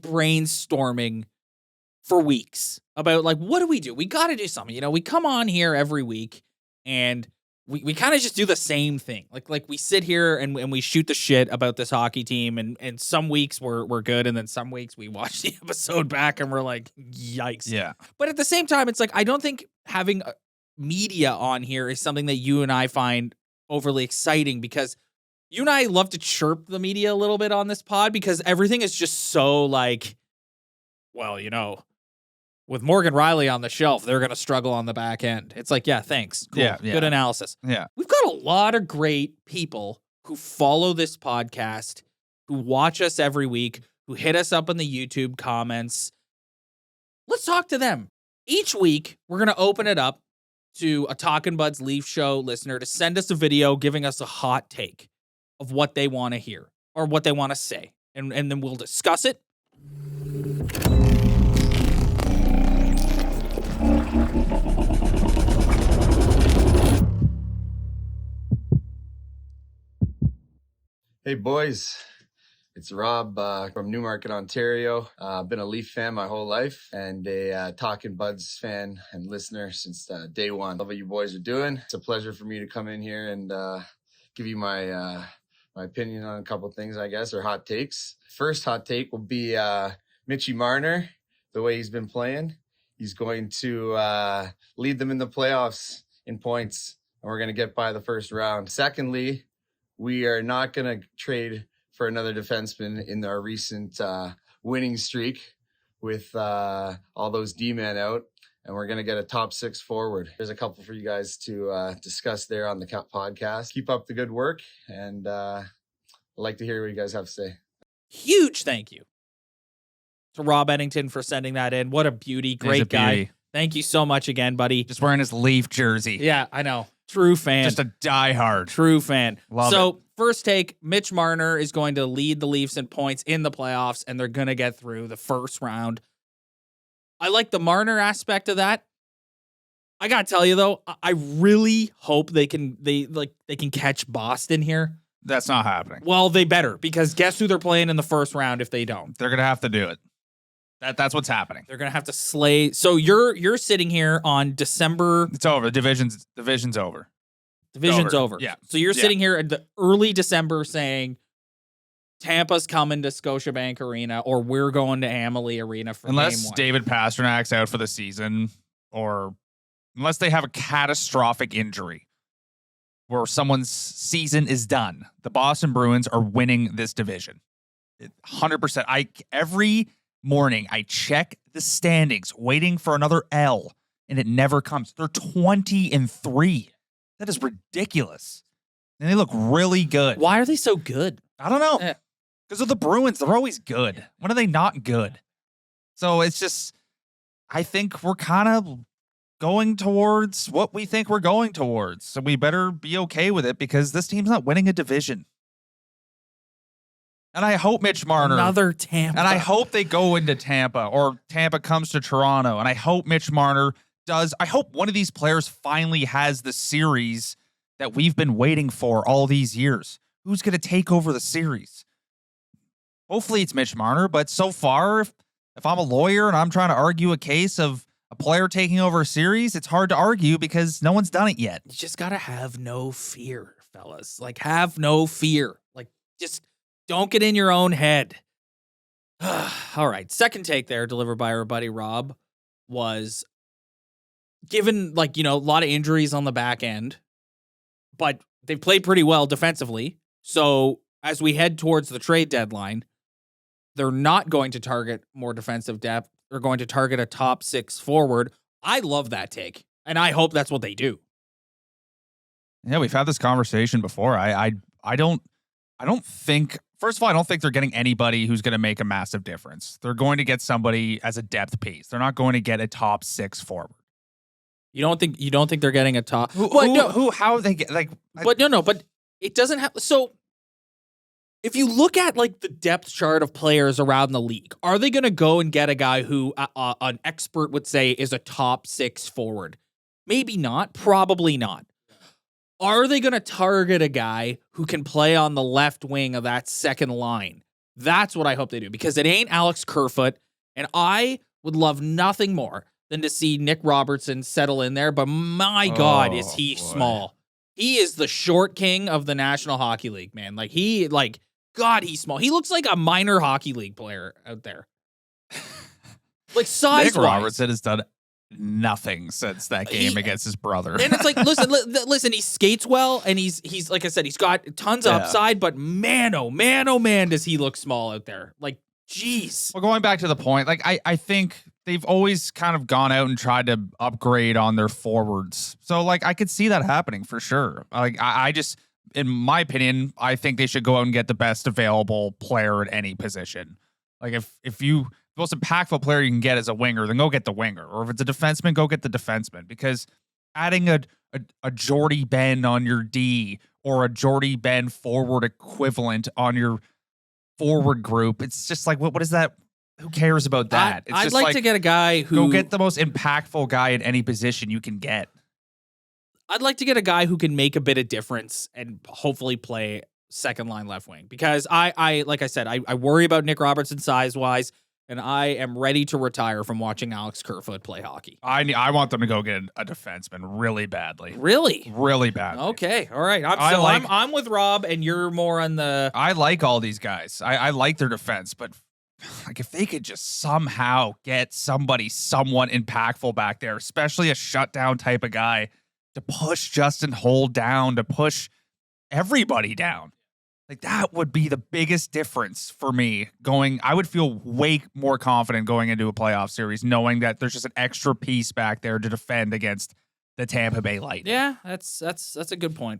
brainstorming for weeks about, like, what do we do? We got to do something. You know, we come on here every week and we kind of just do the same thing. Like we sit here and we shoot the shit about this hockey team. And some weeks we're good. And then some weeks we watch the episode back and we're like, yikes. Yeah. But at the same time, it's like, I don't think having media on here is something that you and I find overly exciting, because you and I love to chirp the media a little bit on this pod, because everything is just so like, well, you know, with Morgan Riley on the shelf, they're going to struggle on the back end. It's like, yeah, thanks. Cool. Yeah. Good analysis. Yeah. We've got a lot of great people who follow this podcast, who watch us every week, who hit us up in the YouTube comments. Let's talk to them. Each week, we're going to open it up to a Talkin Buds Leafs Show listener to send us a video giving us a hot take of what they want to hear or what they want to say. And then we'll discuss it. Hey boys, it's Rob from Newmarket, Ontario. Been a Leaf fan my whole life and a Talkin Buds fan and listener since day one. Love what you boys are doing. It's a pleasure for me to come in here and give you my opinion on a couple things, I guess, or hot takes. First hot take will be Mitch Marner, the way he's been playing. He's going to lead them in the playoffs in points, and we're going to get by the first round. Secondly, we are not going to trade for another defenseman in our recent winning streak with all those D-men out, and we're going to get a top 6 forward. There's a couple for you guys to discuss there on the podcast. Keep up the good work, and I'd like to hear what you guys have to say. Huge thank you to Rob Eddington for sending that in. What a beauty. Great guy. Thank you so much again, buddy. Just wearing his Leaf jersey. Yeah, I know. True fan. Just a diehard. True fan. Love it. First take, Mitch Marner is going to lead the Leafs in points in the playoffs, and they're going to get through the first round. I like the Marner aspect of that. I got to tell you, though, I really hope they can catch Boston here. That's not happening. Well, they better, because guess who they're playing in the first round if they don't? They're going to have to do it. That's what's happening. They're going to have to slay. So you're sitting here on December. It's over. Division's over. Division's over. Yeah. So you're sitting here in the early December saying Tampa's coming to Scotiabank Arena, or we're going to Amalie Arena for unless game 1. David Pasternak's out for the season, or unless they have a catastrophic injury where someone's season is done. The Boston Bruins are winning this division. 100%. Every morning I check the standings waiting for another L, and it never comes. They're 20-3. That is ridiculous. And they look really good. Why are they so good? I don't know. Because of the Bruins. They're always good. When are they not good? So it's just, I think we're kind of going towards what we think we're going towards. So we better be okay with it, because this team's not winning a division. And I hope Mitch Marner. Another Tampa. And I hope they go into Tampa, or Tampa comes to Toronto. And I hope Mitch Marner does. I hope one of these players finally has the series that we've been waiting for all these years. Who's going to take over the series? Hopefully it's Mitch Marner, but so far, if I'm a lawyer and I'm trying to argue a case of a player taking over a series, it's hard to argue because no one's done it yet. You just got to have no fear, fellas. Like, have no fear. Like, just don't get in your own head. All right. Second take there, delivered by our buddy Rob, was given, like, you know, a lot of injuries on the back end, but they've played pretty well defensively. So as we head towards the trade deadline, they're not going to target more defensive depth. They're going to target a top 6 forward. I love that take, and I hope that's what they do. Yeah, we've had this conversation before. I don't think, first of all, I don't think they're getting anybody who's going to make a massive difference. They're going to get somebody as a depth piece. They're not going to get a top 6 forward. You don't think they're getting a top? How they get, like? But but it doesn't have. So if you look at, like, the depth chart of players around the league, are they going to go and get a guy who an expert would say is a top 6 forward? Maybe not. Probably not. Are they going to target a guy who can play on the left wing of that second line? That's what I hope they do, because it ain't Alex Kerfoot, and I would love nothing more than to see Nick Robertson settle in there, but my God, is he small. He is the short king of the National Hockey League, man. God, he's small. He looks like a minor hockey league player out there. Like, size-wise. Nick Robertson has done nothing since that game against his brother. And it's like, listen, he skates well, and he's like I said, he's got tons of upside, but man, oh man, does he look small out there. Like, jeez. Well, going back to the point, like, I think they've always kind of gone out and tried to upgrade on their forwards. So, like, I could see that happening for sure. Like, I just, in my opinion, I think they should go out and get the best available player at any position. Like, if you, the most impactful player you can get is a winger, then go get the winger. Or if it's a defenseman, go get the defenseman. Because adding a Jordy Ben on your D or a Jordy Ben forward equivalent on your forward group, it's just like, what is that? Who cares about that? It's I'd just like to get a guy who... Go get the most impactful guy at any position you can get. I'd like to get a guy who can make a bit of difference and hopefully play second line left wing, because I like I said, I worry about Nick Robertson size-wise, and I am ready to retire from watching Alex Kerfoot play hockey. I want them to go get a defenseman really badly. Really? Really badly. Okay. All right. I'm with Rob, and you're more on the... I like all these guys. I like their defense, but like, if they could just somehow get somebody somewhat impactful back there, especially a shutdown type of guy, to push Justin Holl down, to push everybody down. Like, that would be the biggest difference for me I would feel way more confident going into a playoff series, knowing that there's just an extra piece back there to defend against the Tampa Bay Lightning. Yeah, that's a good point.